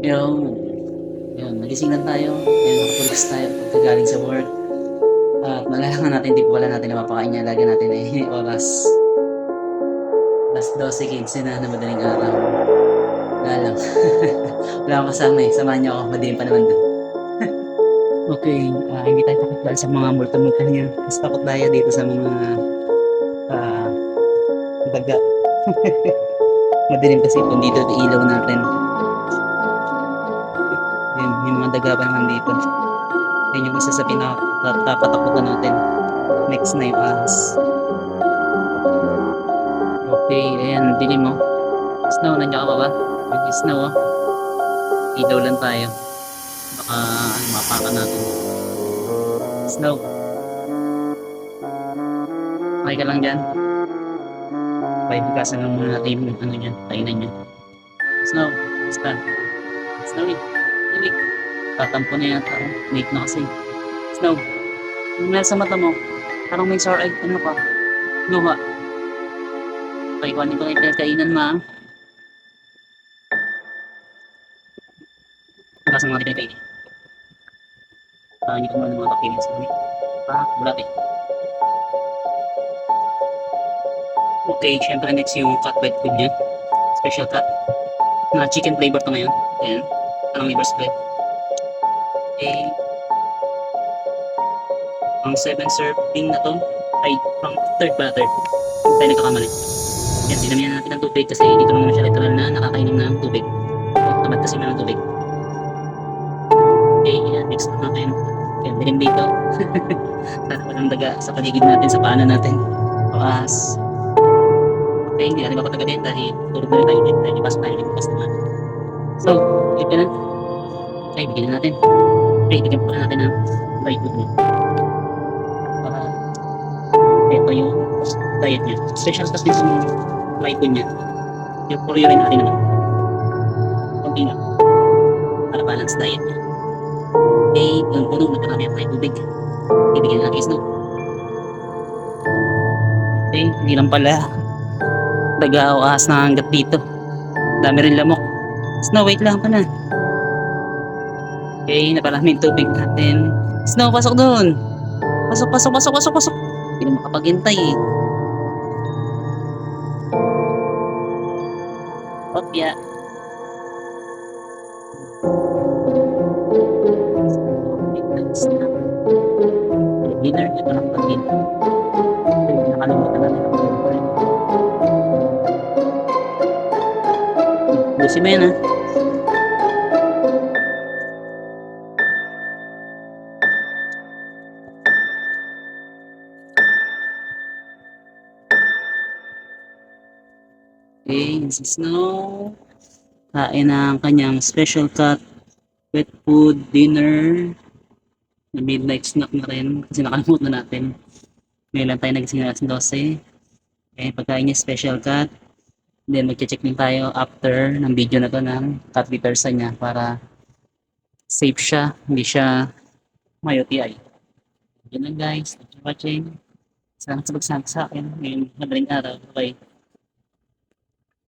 Yung, yun, nagising lang tayo. Yun, nakatulog tayo pagkagaling sa work. At nalaman natin, di pa wala natin napapakain niya. Lagi natin oras. Alas 12:15 na madaling araw. Wala lang. Wala akong kasama eh. Samahan niyo ako. Madilim pa naman dun. Okay, hindi tayo takot dahil sa mga multo-multo niya. Mas takot tayo dito sa mga ah, daga. Madilim kasi kung dito ito ilaw natin. Yun, yung mga daga pa naman dito. Yun yung isa sa pinakatakutan natin. Next na yung ahas. Okay, ayan, dilim mo. Snow, nandiyan ka pa ba? May snow oh. Ilaw lang tayo. Baka mapakan natin. Snow. Okay ka lang dyan? Paibugasan ng mga team, ano niyan, kainan niya. Snow, basta. Snowy, Snowy. Tatampo na yata. Late na kasi. Snow, yung meron sa mata mo, parang may sore eye, ano ka? Luha. Okay, kuhanin ko na yung pinagkainan ma. Bukasan mga pinagkainin. Hindi ko muna mga kapiling sa kami. Bulat eh. Okay, syempre next yung cut wet food niya. Special cut. Na chicken flavor to ngayon. Ayan. Anong liver spread. Okay. Ang 7 serving na to ay pang third batter. Hindi tayo nagkakamali. Yan, dinamihan natin ng tubig kasi dito naman siya literal na nakakainom ng tubig. Tamad kasi na ng tubig. Okay, yan. Mix na natin. Yan, dilim dito. Sana walang daga sa paligid natin, sa paanan natin. Pakas. Okay, hindi natin mapatagatin dahil tulog na rin tayo ulit dahil ipasok tayo ulit bukas naman. So, clip ka na. Okay, bigyan na natin. Okay, bigyan pa natin ng dry food niya. Para ito yung diet niya. Special kasi din yung dry food niya. Yung for urine natin naman. Kunti na. Para balance diet niya. Okay, yung puno, nagparami ang tubig. Ibigyan natin snow. Okay, hindi lang pala daga o ahas na hanggat dito. Dami rin lamok. Snow, wait lang pa na. Okay, naparami yung tubig natin. Snow, pasok doon. Pasok, pasok, pasok, pasok, pasok. Hindi na makapaghintay eh. Opya. Dinner, ito lang pagin. Nakalimutan natin ang dinner. Busi mo yan ha. Okay, si Snow. Kain ng kanyang special cut wet food dinner. Na midnight snack na rin kasi nakalimutan natin. Ngayon lang tayo nagising alas 12. Okay, pagkain niya special cut. Then magche-check din tayo after ng video na to ng cut liters niya para safe siya, hindi siya may UTI. Yun lang guys, thanks for watching. Salamat sa pagsama sa akin ngayon madaling araw. Okay.